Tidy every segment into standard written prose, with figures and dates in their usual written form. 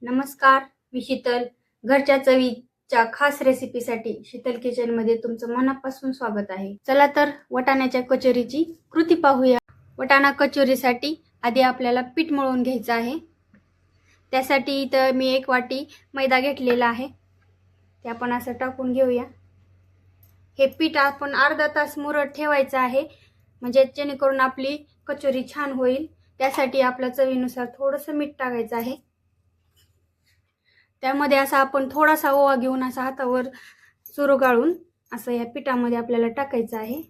नमस्कार, मी शीतल. घरच्या चवीच्या खास रेसिपीसाठी शीतल किचन मध्ये तुमचं मनापासून स्वागत आहे. चला तर वटाण्याच्या कचोरीची कृती पाहूया. वटाणा कचोरीसाठी आधी आपल्याला पीठ मळून घ्यायचं आहे. त्यासाठी इथं मी 1 वाटी मैदा घेतलेला आहे. ते आपण असं टाकून घेऊया. हे पीठ आपण अर्धा तास मुरत ठेवायचं आहे, म्हणजे जेणेकरून आपली कचोरी छान होईल. त्यासाठी आपल्या चवीनुसार थोडंसं मीठ टाकायचं आहे. त्यामध्ये असा आपण थोडासा ओवा घेऊन असा हातावर चुरगाळून असं या पिठामध्ये आपल्याला टाकायचं आहे.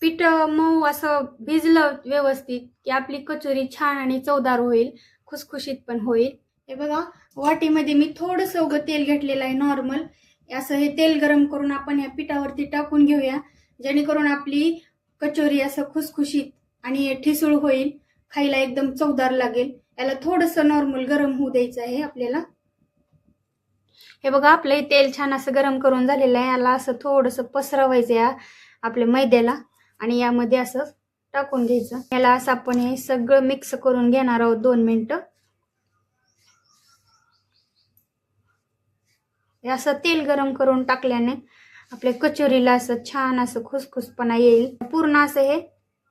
पीठ मऊ असं भिजलं व्यवस्थित की आपली कचोरी छान आणि चवदार होईल, खुसखुशीत पण होईल. हे बघा, वाटीमध्ये मी थोडंसं उगं तेल घेतलेलं आहे नॉर्मल. असं हे तेल गरम करून आपण या पिठावरती टाकून घेऊया, जेणेकरून आपली कचोरी असं खुसखुशीत आणि ठिसूळ होईल, खायला एकदम चवदार लागेल. याला थोडंसं नॉर्मल गरम होऊ द्यायचं आहे आपल्याला. हे बघा, आपलं हे तेल छान असं गरम करून झालेलं आहे. याला असं थोडंसं पसरवायचं या आपल्या मैद्याला आणि यामध्ये असं टाकून घ्यायचं. याला असं आपण हे सगळं मिक्स करून घेणार आहोत 2 मिनिटं. हे असं तेल गरम करून टाकल्याने आपल्या कचोरीला असं छान असं खुसखुसपणा येईल. पूर्ण असं हे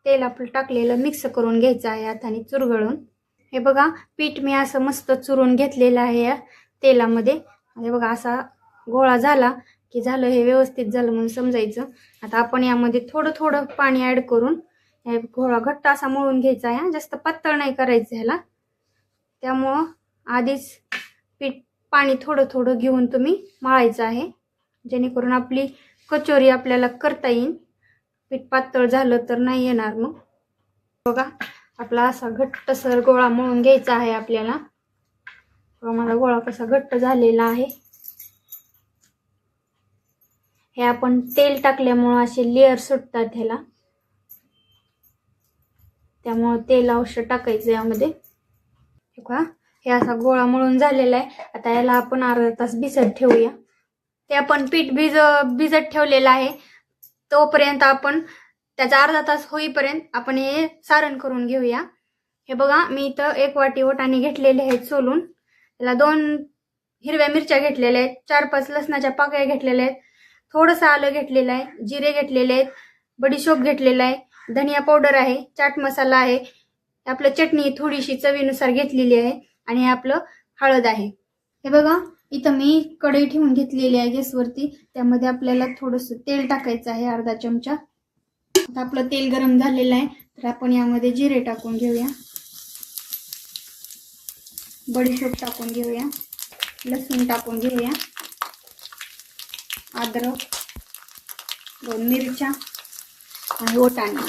तेल आपलं टाकलेलं मिक्स करून घ्यायचं आहे हाताने चुरगळून. हे बघा, पीठ मी असं मस्त चुरून घेतलेलं आहे या तेलामध्ये. हे बघा, असा गोळा झाला की झालं, हे व्यवस्थित झालं म्हणून समजायचं. आता आपण यामध्ये थोडं थोडं पाणी ऍड करून हे गोळा घट्ट असा मळून घ्यायचा आहे. जास्त पातळ नाही करायचं ह्याला. त्यामुळं आधीच पाणी थोडं थोडं घेऊन तुम्ही मळायचं आहे, जेणेकरून आपली कचोरी आपल्याला करता येईल. पीठ पातळ झालं तर नाही येणार मग. बघा, आपला असा घट्टसर गोळा मळून घ्यायचा आहे आपल्याला. माझा गोळा कसा घट्ट झालेला आहे. हे आपण तेल टाकल्यामुळं असे लेअर सुटतात ह्याला, त्यामुळं तेल अवश्य टाकायचं यामध्ये. बघा, हे असा गोळा मळून झालेला आहे. आता याला आपण अर्धा तास भिजत ठेवूया. ते आपण पीठ भिजत ठेवलेलं आहे, तोपर्यंत आपण त्याचा अर्धा तास होईपर्यंत आपण हे सारण करून घेऊया. हे बघा, मी इथं 1 वाटी वटाणे घेतलेले आहेत सोलून. त्याला 2 हिरव्या मिरच्या घेतलेल्या आहेत, 4-5 लसणाच्या पाकळ्या घेतलेल्या आहेत, थोडंसं आलं घेतलेलं आहे, जिरे घेतलेले आहेत, बडीशोप घेतलेला आहे, धनिया पावडर आहे, चाट मसाला आहे, आपलं चटणी थोडीशी चवीनुसार घेतलेली आहे आणि हे आपलं हळद आहे. हे बघा, इथं मी कढई ठेवून घेतलेली आहे गॅसवरती. त्यामध्ये आपल्याला थोडंसं तेल टाकायचं आहे, अर्धा चमचा. आता आपलं तेल गरम झालेलं आहे, तर आपण यामध्ये जिरे टाकून घेऊया, बडीशोप टाकून घेऊया, लसूण टाकून घेऊया, अद्रक, 2 मिरच्या आणि वटाणे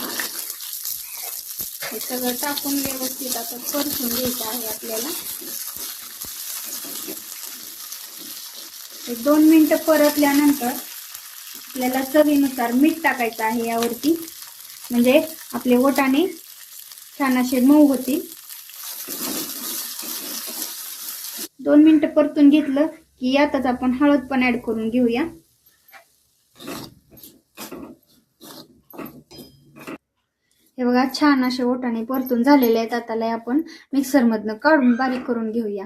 हे सगळं टाकून व्यवस्थित आता परतून घ्यायचं आहे आपल्याला. 2 मिनिटं परतल्यानंतर आपल्याला चवीनुसार मीठ टाकायचं आहे यावरती, म्हणजे आपले वटाणे छान असे मऊ होतील. 2 मिनिटं परतून घेतलं की यातच आपण हळद पण ऍड करून घेऊया. हे बघा, छान असे वटाणे परतून झालेले आहेत. आता आपण मिक्सर मधनं काढून बारीक करून घेऊया.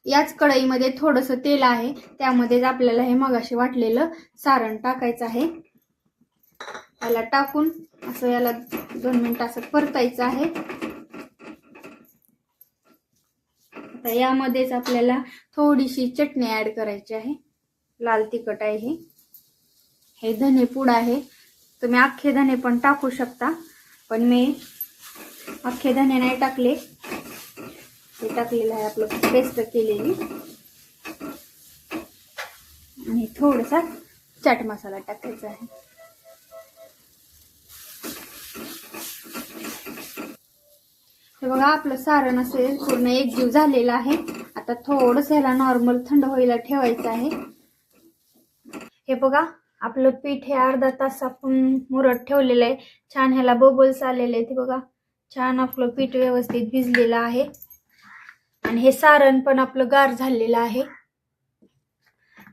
याच कढईमध्ये थोडंसं तेल आहे, त्यामध्येच आपल्याला हे मगाशी वाटलेलं सारण टाकायचं आहे. याला टाकून असं याला 2 मिनिटं असं परतायचं आहे. आता यामध्येच आपल्याला थोडीशी चटणी ऍड करायची आहे. लाल तिखट आहे, हे धने पूड आहे. तुम्ही अख्खे धने पण टाकू शकता, पण मी अख्खे धने नाही टाकले. हे टाकलेलं आहे आपलं पेस्ट केलेली, आणि थोडासा चाट मसाला टाकायचा आहे. हे बघा, आपलं सारण असे पूर्ण एकजीव झालेलं आहे. आता थोडंसं ह्याला नॉर्मल थंड व्हायला ठेवायचं आहे. हे बघा, आपलं पीठ हे अर्धा तास आपण मुरत ठेवलेलं आहे. छान ह्याला बबल्स आलेले आहेत. बघा, छान आपलं पीठ व्यवस्थित भिजलेलं आहे आणि हे सारण पण आपलं गार झालेलं आहे.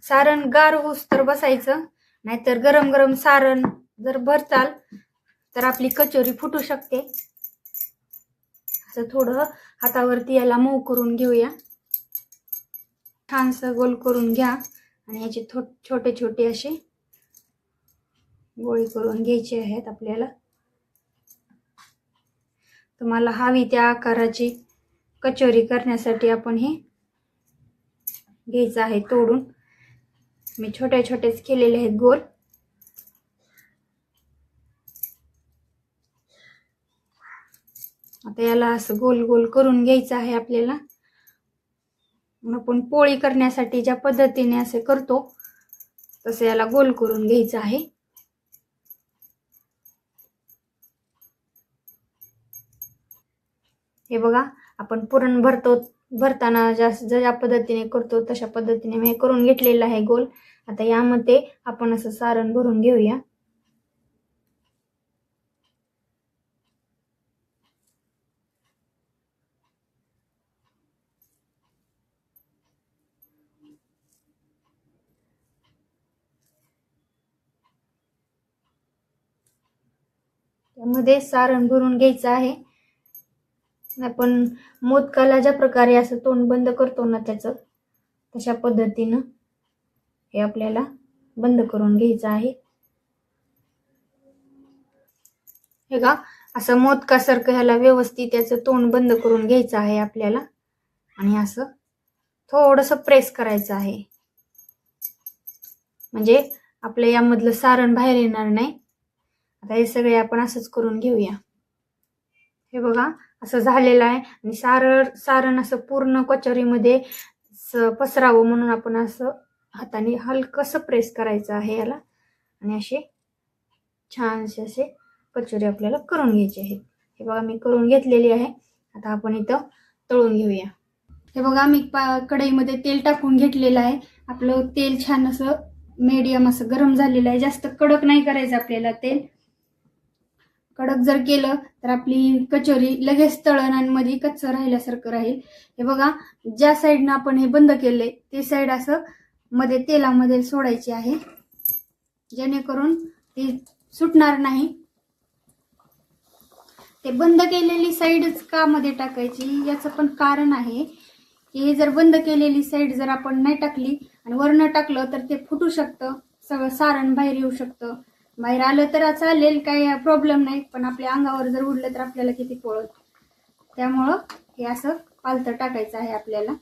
सारण गार होस तर बसायचं, नाहीतर गरम गरम सारण जर भरताल तर आपली कचोरी फुटू शकते. असं थोडं हातावरती याला मऊ करून घेऊया. छानसं गोल करून घ्या आणि याचे छोटे छोटे असे गोळे करून घ्यायचे आहेत आपल्याला. तुम्हाला हवी त्या आकाराची कचोरी करण्यासाठी आपण हे घ्यायचं आहे तोडून. मी छोटे छोटेच केलेले आहेत गोल. आता याला असं गोल गोल करून घ्यायचं आहे आपल्याला. आपण पोळी करण्यासाठी ज्या पद्धतीने असे करतो तसे याला गोल करून घ्यायचं आहे. हे बघा, आपण पुरण भरताना ज्या पद्धतीने करतो तशा पद्धतीने मी करून घेतलेलं आहे गोल. आता यामध्ये आपण असं सारण भरून घेऊया. त्यामध्ये सारण भरून घ्यायचं आहे. आपण मोदकाला ज्या प्रकारे असं तोंड बंद करतो ना त्याचं, तशा पद्धतीनं हे आपल्याला बंद करून घ्यायचं आहे. हे का असं मोदकासारखं ह्याला व्यवस्थित त्याचं तोंड बंद करून घ्यायचं आहे आपल्याला आणि असं थोडंसं प्रेस करायचं आहे, म्हणजे आपल्या यामधलं सारण बाहेर येणार नाही. आता हे सगळे आपण असंच करून घेऊया. हे बघा, असं झालेलं आहे आणि सारण असं पूर्ण कचोरीमध्ये पसरावं म्हणून आपण असं हाताने हलकंसं प्रेस करायचं आहे याला आणि असे छानसे असे कचोरी आपल्याला करून घ्यायचे आहेत. हे बघा, मी करून घेतलेली आहे. आता आपण इथं तळून घेऊया. हे बघा, मी कढईमध्ये तेल टाकून घेतलेलं आहे. आपलं तेल छान असं मीडियम असं गरम झालेलं आहे. जास्त कडक नाही करायचं आपल्याला तेल. कडक जर केलं तर आपली कचोरी लगेच तळण आणि मध्ये कच्चं राहिल्यासारखं राहील. हे बघा, ज्या साईडनं आपण हे बंद केले ते साईड असं मध्ये तेलामध्ये सोडायची आहे, जेणेकरून ती सुटणार नाही. ते बंद केलेली साईडच का मध्ये टाकायची याचं पण कारण आहे की हे जर बंद केलेली साईड जर आपण नाही टाकली आणि वरनं टाकलं तर ते फुटू शकतं, सगळं सारण बाहेर येऊ शकतं. बाहेर आलं तर चालेल, काही प्रॉब्लेम नाही, पण आपल्या अंगावर जर उडलं तर आपल्याला किती पळत. त्यामुळं हे असं पालतं टाकायचं आहे आपल्याला.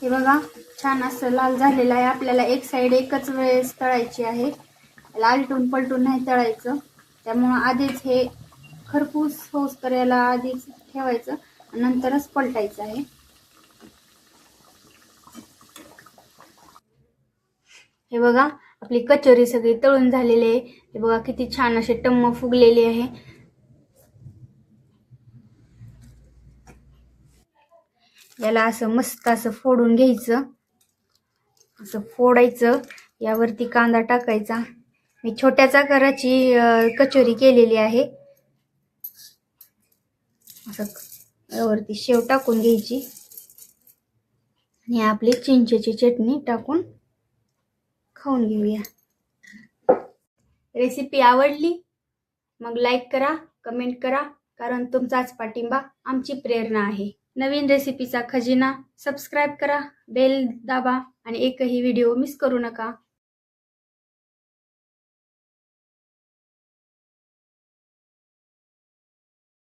हे बघा, छान असं लाल झालेलं आहे. आपल्याला एक साईड एकच वेळेस तळायची आहे, आलटून पलटून नाही तळायचं. त्यामुळं आधीच हे खरपूस होस तर याला आधीच ठेवायचं, नंतरच पलटायचं आहे. हे बघा, आपली कचोरी सगळी तळून झालेली आहे. हे बघा, किती छान असे टम्म फुगलेले आहे. याला असं मस्त असं फोडून घ्यायचं, असं फोडायचं. यावरती कांदा टाकायचा. मी छोट्याच आकाराची कचोरी केलेली आहे. असं यावरती शेव टाकून घ्यायची आणि आपली चिंचेची चटणी टाकून खाऊन घेऊया. रेसिपी आवडली मग लाईक करा, कमेंट करा, कारण तुमचाच पाठिंबा आमची प्रेरणा आहे. नवीन रेसिपीचा खजिना सबस्क्राईब करा, बेल दाबा आणि एकही व्हिडिओ मिस करू नका.